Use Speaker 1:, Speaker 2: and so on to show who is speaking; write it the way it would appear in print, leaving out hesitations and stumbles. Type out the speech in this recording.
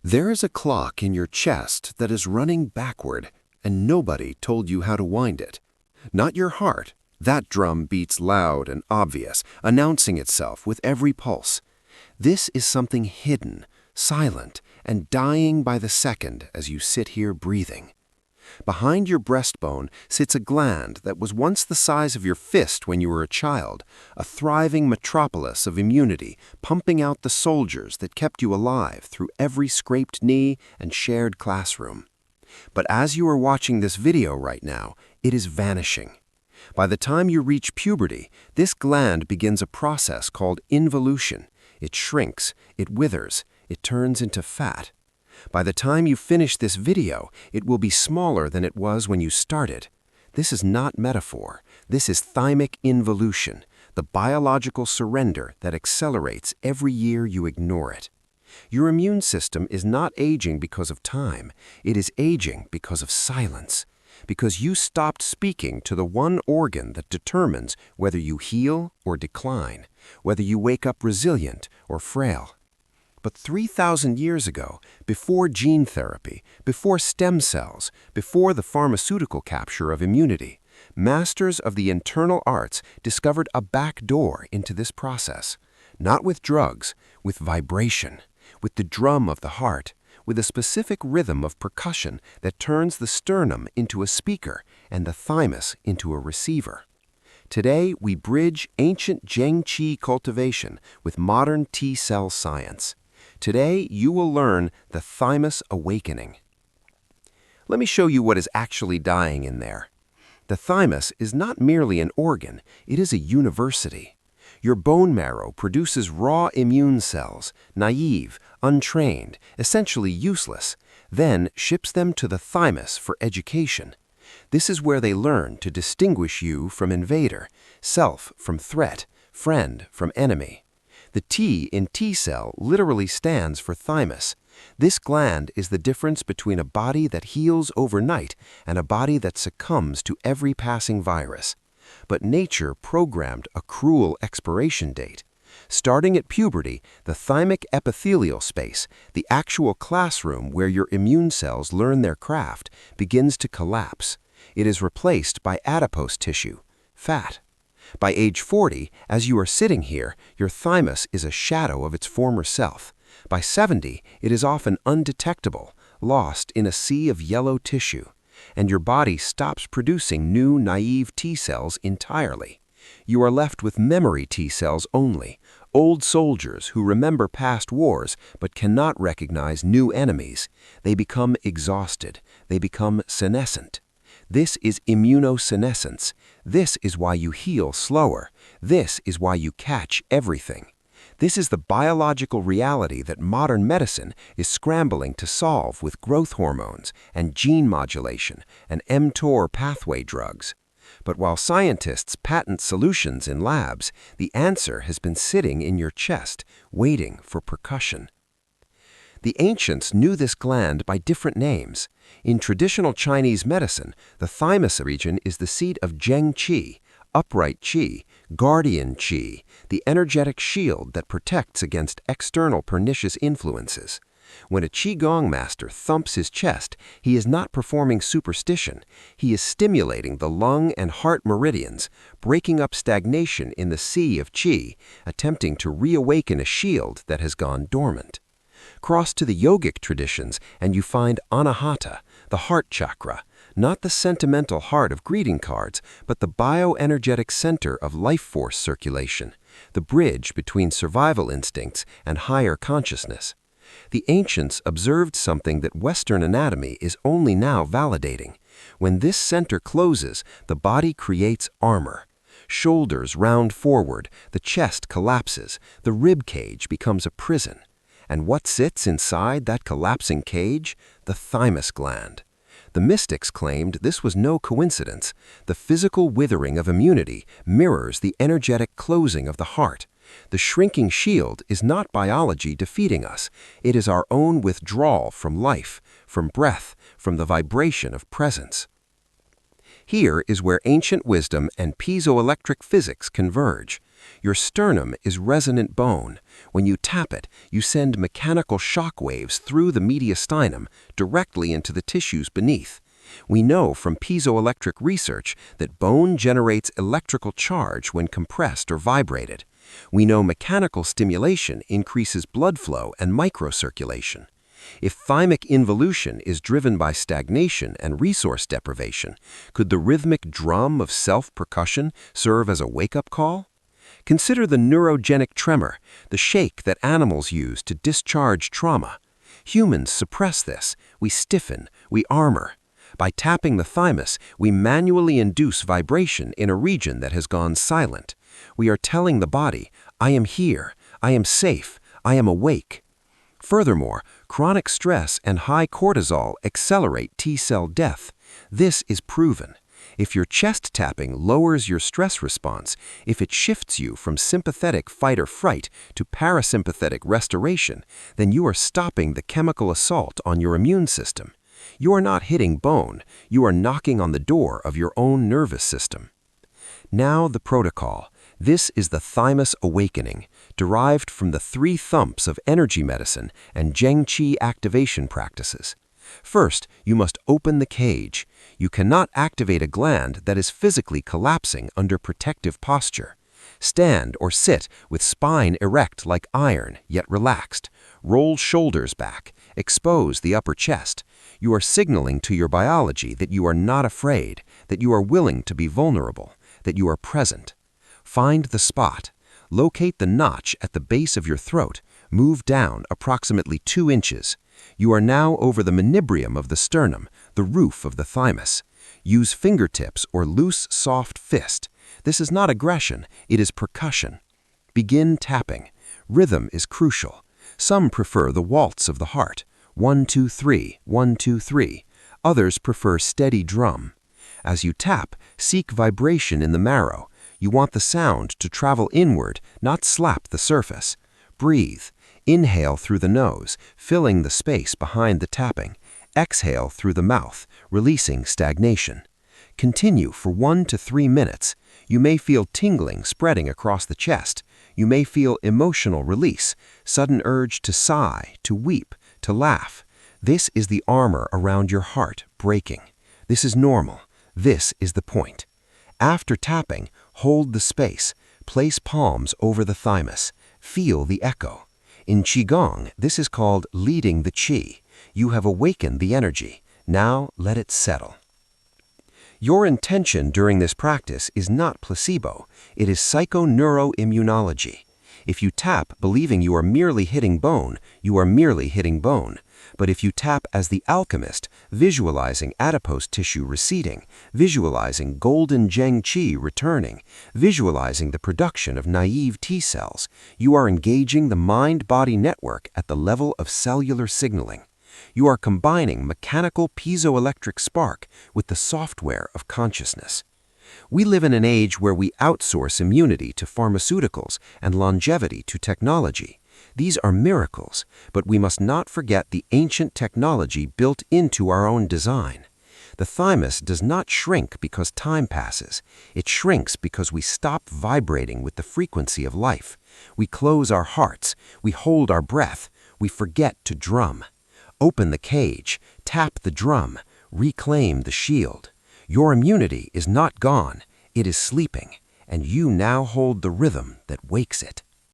Speaker 1: There is a clock in your chest that is running backward, and nobody told you how to wind it. Not your heart. That drum beats loud and obvious, announcing itself with every pulse. This is something hidden, silent, and dying by the second as you sit here breathing. Behind your breastbone sits a gland that was once the size of your fist when you were a child, a thriving metropolis of immunity, pumping out the soldiers that kept you alive through every scraped knee and shared classroom. But as you are watching this video right now, it is vanishing. By the time you reach puberty, this gland begins a process called involution. It shrinks, it withers, it turns into fat. By the time you finish this video, it will be smaller than it was when you started. This is not metaphor. This is thymic involution, the biological surrender that accelerates every year you ignore it. Your immune system is not aging because of time. It is aging because of silence. Because you stopped speaking to the one organ that determines whether you heal or decline, whether you wake up resilient or frail. But 3,000 years ago, before gene therapy, before stem cells, before the pharmaceutical capture of immunity, masters of the internal arts discovered a back door into this process. Not with drugs, with vibration, with the drum of the heart, with a specific rhythm of percussion that turns the sternum into a speaker and the thymus into a receiver. Today, we bridge ancient Zheng Qi cultivation with modern T-cell science. Today, you will learn the Thymus Awakening. Let me show you what is actually dying in there. The thymus is not merely an organ, it is a university. Your bone marrow produces raw immune cells, naive, untrained, essentially useless, then ships them to the thymus for education. This is where they learn to distinguish you from invader, self from threat, friend from enemy. The T in T-cell literally stands for thymus. This gland is the difference between a body that heals overnight and a body that succumbs to every passing virus. But nature programmed a cruel expiration date. Starting at puberty, the thymic epithelial space, the actual classroom where your immune cells learn their craft, begins to collapse. It is replaced by adipose tissue, fat. By age 40, as you are sitting here, your thymus is a shadow of its former self. By 70, it is often undetectable, lost in a sea of yellow tissue. And your body stops producing new naive T-cells entirely. You are left with memory T-cells only, old soldiers who remember past wars but cannot recognize new enemies. They become exhausted. They become senescent. This is immunosenescence. This is why you heal slower. This is why you catch everything. This is the biological reality that modern medicine is scrambling to solve with growth hormones and gene modulation and mTOR pathway drugs. But while scientists patent solutions in labs, the answer has been sitting in your chest, waiting for percussion. The ancients knew this gland by different names. In traditional Chinese medicine, the thymus region is the seat of Zheng Qi, upright Qi, guardian Qi, the energetic shield that protects against external pernicious influences. When a Qigong master thumps his chest, he is not performing superstition. He is stimulating the lung and heart meridians, breaking up stagnation in the sea of Qi, attempting to reawaken a shield that has gone dormant. Cross to the yogic traditions and you find Anahata, the heart chakra, not the sentimental heart of greeting cards, but the bioenergetic center of life force circulation, the bridge between survival instincts and higher consciousness. The ancients observed something that Western anatomy is only now validating. When this center closes, the body creates armor. Shoulders round forward, the chest collapses, the rib cage becomes a prison. And what sits inside that collapsing cage? The thymus gland. The mystics claimed this was no coincidence. The physical withering of immunity mirrors the energetic closing of the heart. The shrinking shield is not biology defeating us. It is our own withdrawal from life, from breath, from the vibration of presence. Here is where ancient wisdom and piezoelectric physics converge. Your sternum is resonant bone. When you tap it, you send mechanical shock waves through the mediastinum directly into the tissues beneath. We know from piezoelectric research that bone generates electrical charge when compressed or vibrated. We know mechanical stimulation increases blood flow and microcirculation. If thymic involution is driven by stagnation and resource deprivation, could the rhythmic drum of self-percussion serve as a wake-up call? Consider the neurogenic tremor, the shake that animals use to discharge trauma. Humans suppress this. We stiffen, we armor. By tapping the thymus, we manually induce vibration in a region that has gone silent. We are telling the body, I am here, I am safe, I am awake. Furthermore, chronic stress and high cortisol accelerate T-cell death. This is proven. If your chest tapping lowers your stress response, if it shifts you from sympathetic fight or fright to parasympathetic restoration, then you are stopping the chemical assault on your immune system. You are not hitting bone, you are knocking on the door of your own nervous system. Now the protocol. This is the Thymus Awakening, derived from the 3 thumps of energy medicine and Zheng Qi activation practices. First, you must open the cage. You cannot activate a gland that is physically collapsing under protective posture. Stand or sit with spine erect like iron, yet relaxed. Roll shoulders back. Expose the upper chest. You are signaling to your biology that you are not afraid, that you are willing to be vulnerable, that you are present. Find the spot. Locate the notch at the base of your throat. Move down approximately 2 inches. You are now over the manubrium of the sternum, the roof of the thymus. Use fingertips or loose, soft fist. This is not aggression, it is percussion. Begin tapping. Rhythm is crucial. Some prefer the waltz of the heart. 1, 2, 3, 1, 2, 3. Others prefer steady drum. As you tap, seek vibration in the marrow. You want the sound to travel inward, not slap the surface. Breathe. Inhale through the nose, filling the space behind the tapping. Exhale through the mouth, releasing stagnation. Continue for 1 to 3 minutes. You may feel tingling spreading across the chest. You may feel emotional release, sudden urge to sigh, to weep, to laugh. This is the armor around your heart breaking. This is normal. This is the point. After tapping, hold the space. Place palms over the thymus. Feel the echo. In Qigong, this is called leading the Qi. You have awakened the energy. Now let it settle. Your intention during this practice is not placebo. It is psychoneuroimmunology. If you tap believing you are merely hitting bone, you are merely hitting bone. But if you tap as the alchemist, visualizing adipose tissue receding, visualizing golden Zheng Qi returning, visualizing the production of naive T cells, you are engaging the mind-body network at the level of cellular signaling. You are combining mechanical piezoelectric spark with the software of consciousness. We live in an age where we outsource immunity to pharmaceuticals and longevity to technology. These are miracles, but we must not forget the ancient technology built into our own design. The thymus does not shrink because time passes. It shrinks because we stop vibrating with the frequency of life. We close our hearts. We hold our breath. We forget to drum. Open the cage. Tap the drum. Reclaim the shield. Your immunity is not gone. It is sleeping, and you now hold the rhythm that wakes it.